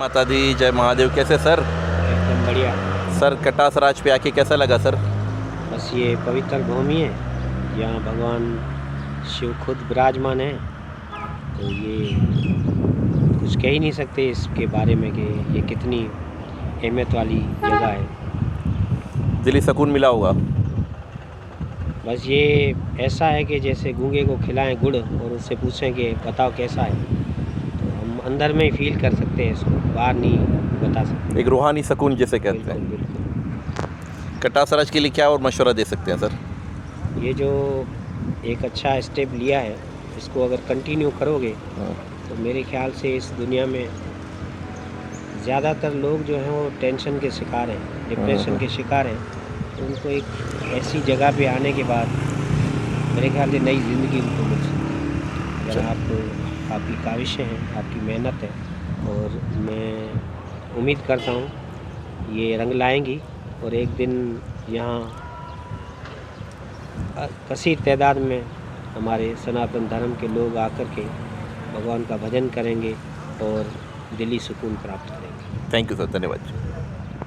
माता दी, जय महादेव। कैसे सर? एकदम बढ़िया। सर कटासराज पे आके कैसा लगा सर? बस ये पवित्र भूमि है, यहाँ भगवान शिव खुद विराजमान है, तो ये कुछ कह ही नहीं सकते इसके बारे में कि ये कितनी अहमियत वाली जगह है। दिली सुकून मिला होगा। बस ये ऐसा है कि जैसे गूंगे को खिलाएं गुड़ और उससे पूछें कि बताओ कैसा है, तो हम अंदर में ही फील कर सकते हैं, इसको बाहर नहीं बता सकते। एक रूहानी सुकून जिसे कहते बिल्कुल हैं। बिल्कुल। कटासराज के लिए क्या और मशवरा दे सकते हैं सर? ये जो एक अच्छा स्टेप लिया है, इसको अगर कंटिन्यू करोगे तो मेरे ख्याल से इस दुनिया में ज़्यादातर लोग जो हैं वो टेंशन के शिकार हैं, डिप्रेशन के शिकार हैं, तो उनको एक ऐसी जगह पे आने के बाद मेरे ख्याल से नई ज़िंदगी उनको मिल सकती है। अगर आप आपकी काविशें हैं, आपकी मेहनत है, और मैं उम्मीद करता हूँ ये रंग लाएंगी और एक दिन यहाँ कसीर तादाद में हमारे सनातन धर्म के लोग आकर के भगवान का भजन करेंगे और दिली सुकून प्राप्त करेंगे। थैंक यू सर, धन्यवाद।